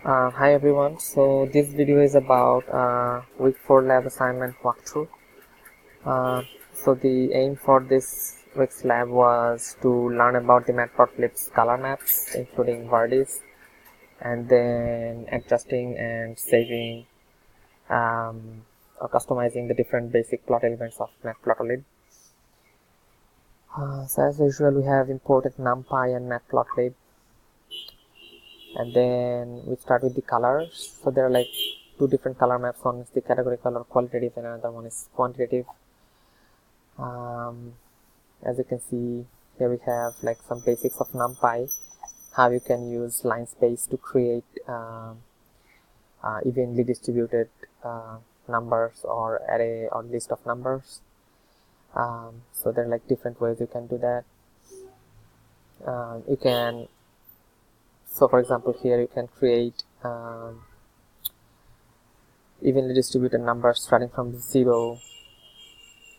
Hi everyone, so this video is about week 4 lab assignment walkthrough. So the aim for this week's lab was to learn about the Matplotlib's color maps including Verdis, and then adjusting and saving or customizing the different basic plot elements of Matplotlib. So as usual, we have imported NumPy and Matplotlib. And then we start with the colors. So there are like two different color maps. One is the categorical or qualitative, and another one is quantitative. As you can see here, we have like some basics of NumPy, how you can use line space to create evenly distributed numbers or array or list of numbers. So there are like different ways you can do that. You can, so for example, here you can create evenly distributed numbers starting from 0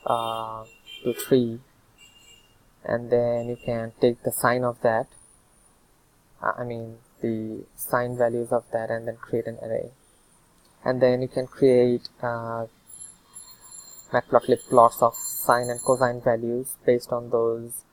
to 3, and then you can take the sign of that, the sign values of that, and then create an array. And then you can create Matplotlib plots of sine and cosine values based on those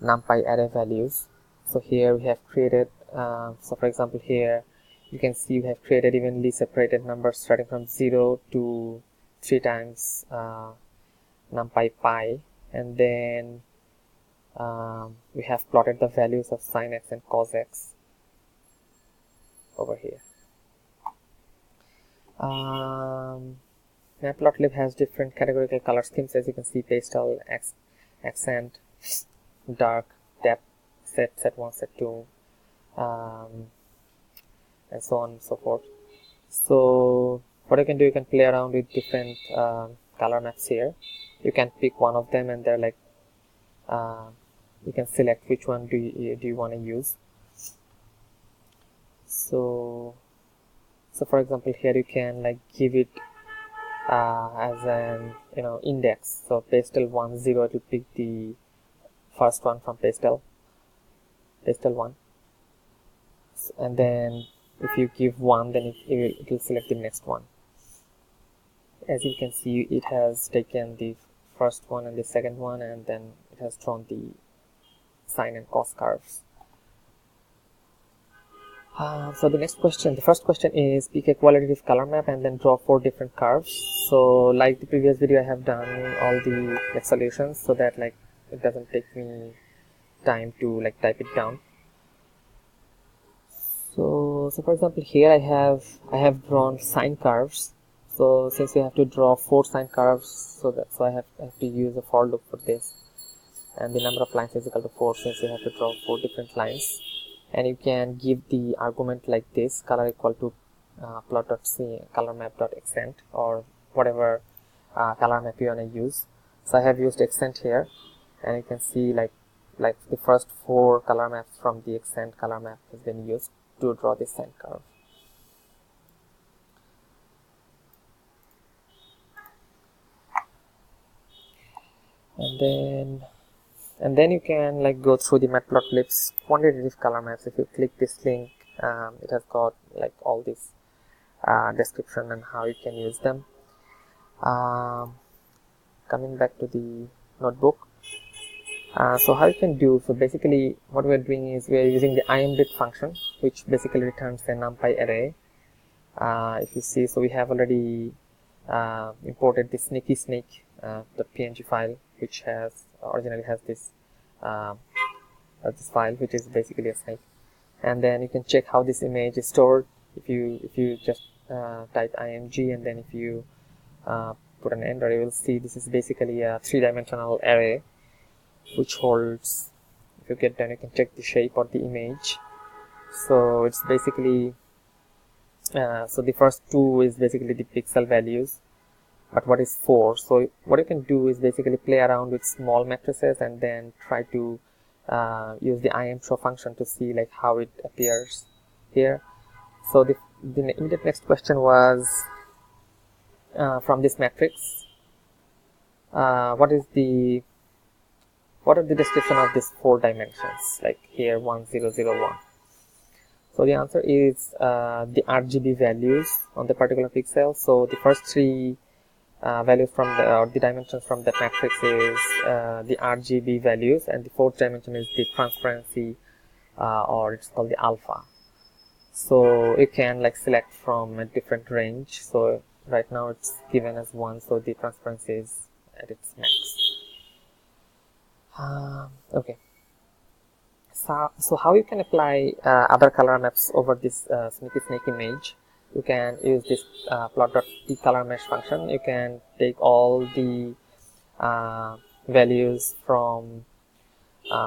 NumPy array values. So here we have created, so for example here you can see we have created evenly separated numbers starting from 0 to 3 times NumPy pi, and then we have plotted the values of sin x and cos x over here. Matplotlib has different categorical color schemes, as you can see: pastel, accent, dark, depth, set 1, set 2, and so on and so forth. So what you can do, you can play around with different color maps here. You can pick one of them, and they're like you can select which one do you want to use. So for example here you can like give it as an index. So pastel 1 0, it will pick the first one from pastel 1, and then if you give 1, then it will select the next one. As you can see, it has taken the first one and the second one, and then it has drawn the sine and cos curves. So the first question is pick a qualitative color map and then draw 4 different curves. So like the previous video, I have done all the solutions so that like it doesn't take me time to like type it down. So for example here I have drawn sine curves. So since you have to draw 4 sine curves, so I have to use a for loop for this, and the number of lines is equal to 4 since you have to draw 4 different lines. And you can give the argument like this: color equal to color map.accent, or whatever color map you want to use. So I have used accent here, and you can see like the first 4 color maps from the accent color map has been used to draw this sine curve. And then you can like go through the Matplotlib's quantitative color maps. If you click this link, it has got like all this description and how you can use them. Coming back to the notebook, so how you can do, so basically what we're doing is we're using the imbit function, which basically returns a NumPy array. If you see, so we have already imported the sneaky snake .png file, which originally has this file, which is basically a snake. And then you can check how this image is stored. If you just type img, and then if you put an enter, you will see this is basically a 3-dimensional array which holds, if you get done, you can check the shape or the image. So it's basically so the first 2 is basically the pixel values, but what is 4? So what you can do is basically play around with small matrices and then try to use the imshow function to see like how it appears here. So the immediate next question was from this matrix, what are the description of these 4 dimensions, like here 1 0 0 1. So the answer is the RGB values on the particular pixel. So the first three values from the, or the dimensions from that matrix is the RGB values, and the fourth dimension is the transparency, or it's called the alpha. So you can like select from a different range. So right now it's given as 1, so the transparency is at its max. Okay. So how you can apply other color maps over this Sneaky Snake image? You can use this plot.tColorMesh function. You can take all the values from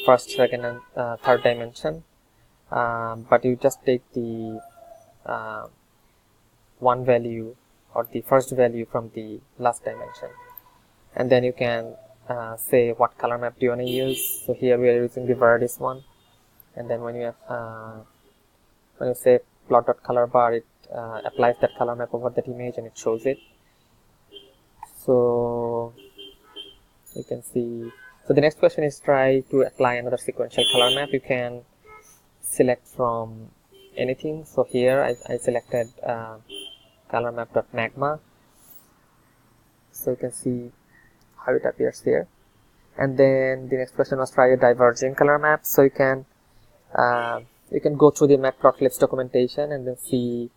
first, second, and third dimension, but you just take the one value or the first value from the last dimension, and then you can say what color map do you want to use. So here we are using the Verdis one, and then when you say plot.colorbar, it applies that color map over that image and it shows it. So you can see. So the next question is try to apply another sequential color map. You can select from anything. So here I selected color map.magma. So you can see how it appears here. And then the next question was try a diverging color map. So you can go through the matplotlib's documentation and then see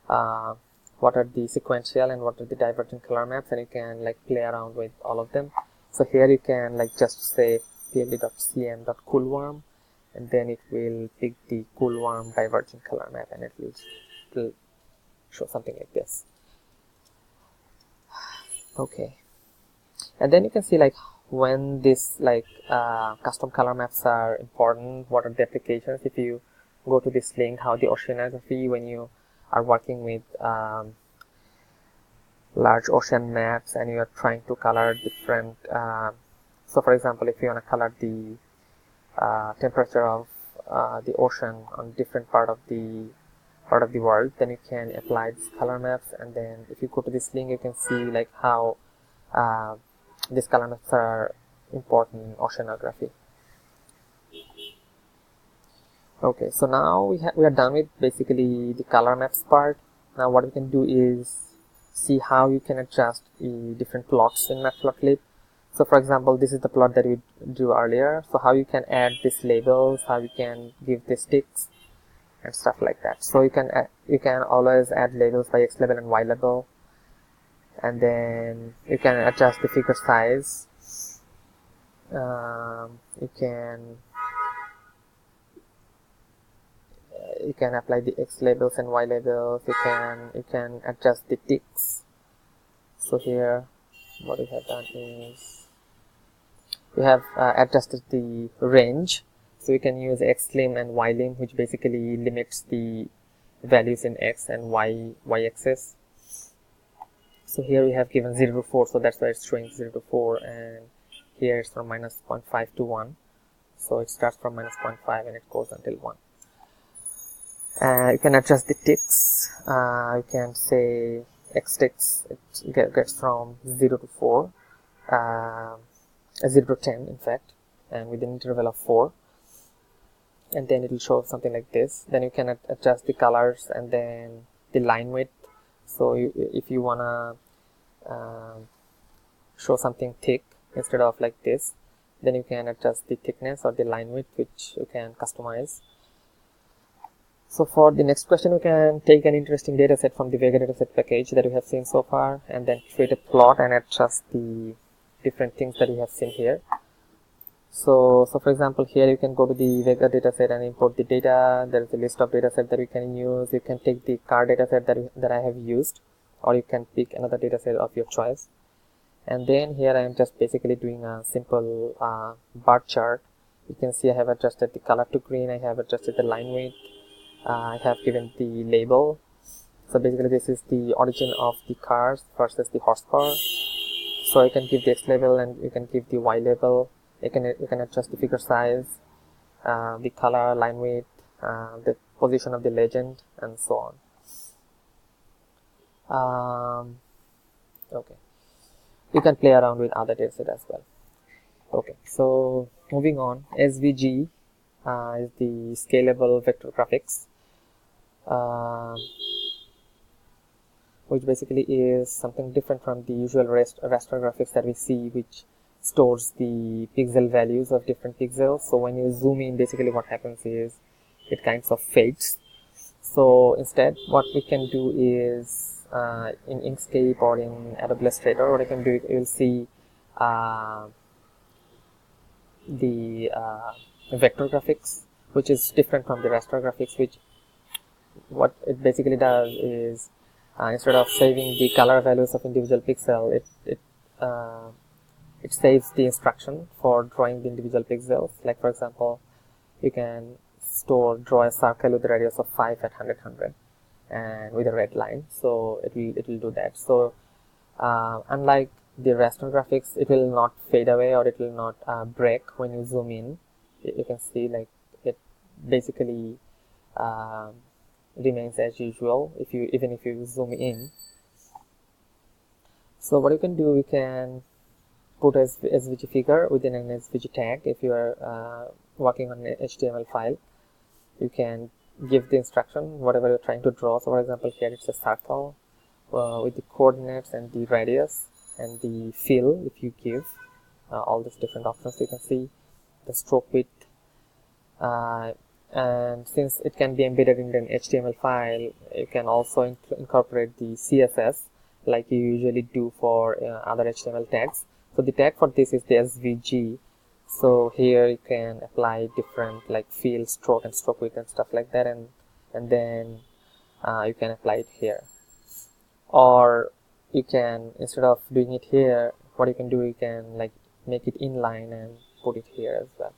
what are the sequential and what are the divergent color maps, and you can like play around with all of them. So here you can like just say pld.cm.coolworm, and then it will pick the coolworm divergent color map, and it will show something like this. Okay, and then you can see like when this like custom color maps are important, what are the applications. If you go to this link, how the oceanography, when you are working with large ocean maps and you are trying to color different so for example, if you want to color the temperature of the ocean on different part of the world, then you can apply these color maps. And then if you go to this link, you can see like how these color maps are important in oceanography. Okay, so now we are done with basically the color maps part. Now what we can do is see how you can adjust the different plots in Matplotlib. So for example, this is the plot that we drew earlier. So how you can add these labels, how you can give these ticks and stuff like that. So you can always add labels by X label and Y label, and then you can adjust the figure size. You can apply the X labels and Y labels. You can adjust the ticks. So here what we have done is we have adjusted the range. So you can use xlim and ylim, which basically limits the values in x and y axis. So here we have given 0 to 4, so that's why it's showing 0 to 4, and here it's from minus 0.5 to 1. So it starts from minus 0.5 and it goes until 1. You can adjust the ticks. You can say x ticks, it gets from 0 to 4, 0 to 10 in fact, and with an interval of 4, and then it will show something like this. Then you can adjust the colors and then the line width. So if you wanna show something thick instead of like this, then you can adjust the thickness or the line width, which you can customize. So for the next question, we can take an interesting dataset from the Vega dataset package that we have seen so far, and then create a plot and adjust the different things that we have seen here. So for example, here you can go to the Vega dataset and import the data. There is a list of dataset that we can use. You can take the car dataset that I have used, or you can pick another dataset of your choice. And then here I am just basically doing a simple bar chart. You can see I have adjusted the color to green. I have adjusted the line width. I have given the label. So basically this is the origin of the cars versus the horsepower. So you can give the X label and you can give the Y label. You can adjust the figure size, the color, line width, the position of the legend, and so on. Okay, you can play around with other datasets as well. Okay, so moving on, SVG is the scalable vector graphics. um, which basically is something different from the usual raster graphics that we see, which stores the pixel values of different pixels. So when you zoom in, basically what happens is it kinds of fades. So instead, what we can do is in Inkscape or in Adobe Illustrator, what you can do, you will see the vector graphics, which is different from the raster graphics, which what it basically does is instead of saving the color values of individual pixel, it saves the instruction for drawing the individual pixels. Like for example, you can draw a circle with a radius of 5 at 100 and with a red line, so it will do that. So unlike the raster graphics, it will not fade away or it will not break when you zoom in. You can see like it basically remains as usual even if you zoom in. So what you can do, you can put as SVG figure within an SVG tag. If you are working on an HTML file, you can give the instruction whatever you're trying to draw. So for example, here it's a circle with the coordinates and the radius and the fill. If you give all these different options, you can see the stroke width, and since it can be embedded in an HTML file, you can also incorporate the CSS like you usually do for other HTML tags. So the tag for this is the SVG. So here you can apply different like fill, stroke and stroke width and stuff like that, and then you can apply it here. Or you can, instead of doing it here, what you can do, you can like make it inline and put it here as well.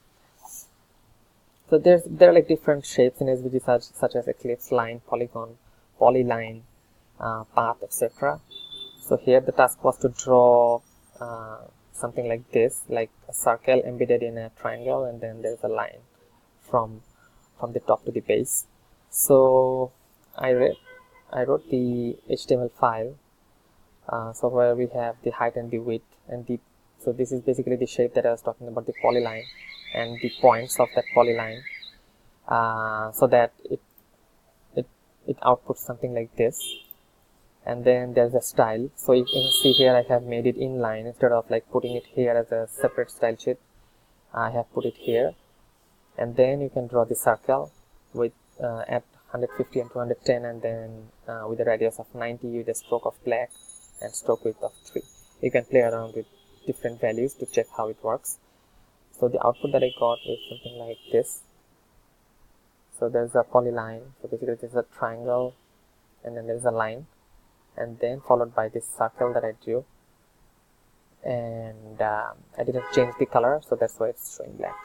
So there are like different shapes in SVG such as ellipse, line, polygon, polyline, path, etc. So here the task was to draw something like this, like a circle embedded in a triangle, and then there's a line from the top to the base. So I wrote the HTML file, so where we have the height and the width and the, so this is basically the shape that I was talking about, the polyline and the points of that polyline, so that it outputs something like this. And then there's a style. So you can see here I have made it inline. Instead of like putting it here as a separate style sheet, I have put it here. And then you can draw the circle with at 150 and 210, and then with a radius of 90 with a stroke of black and stroke width of 3. You can play around with different values to check how it works. So the output that I got is something like this. So there's a polyline. So basically there's a triangle, and then there's a line, and then followed by this circle that I drew, and I didn't change the color, so that's why it's showing black.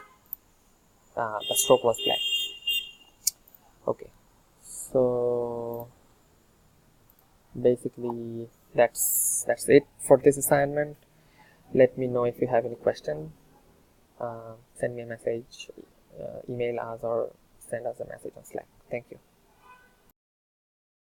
The stroke was black. Okay, so basically that's it for this assignment. Let me know if you have any question. Send me a message, email us, or send us a message on Slack. Thank you.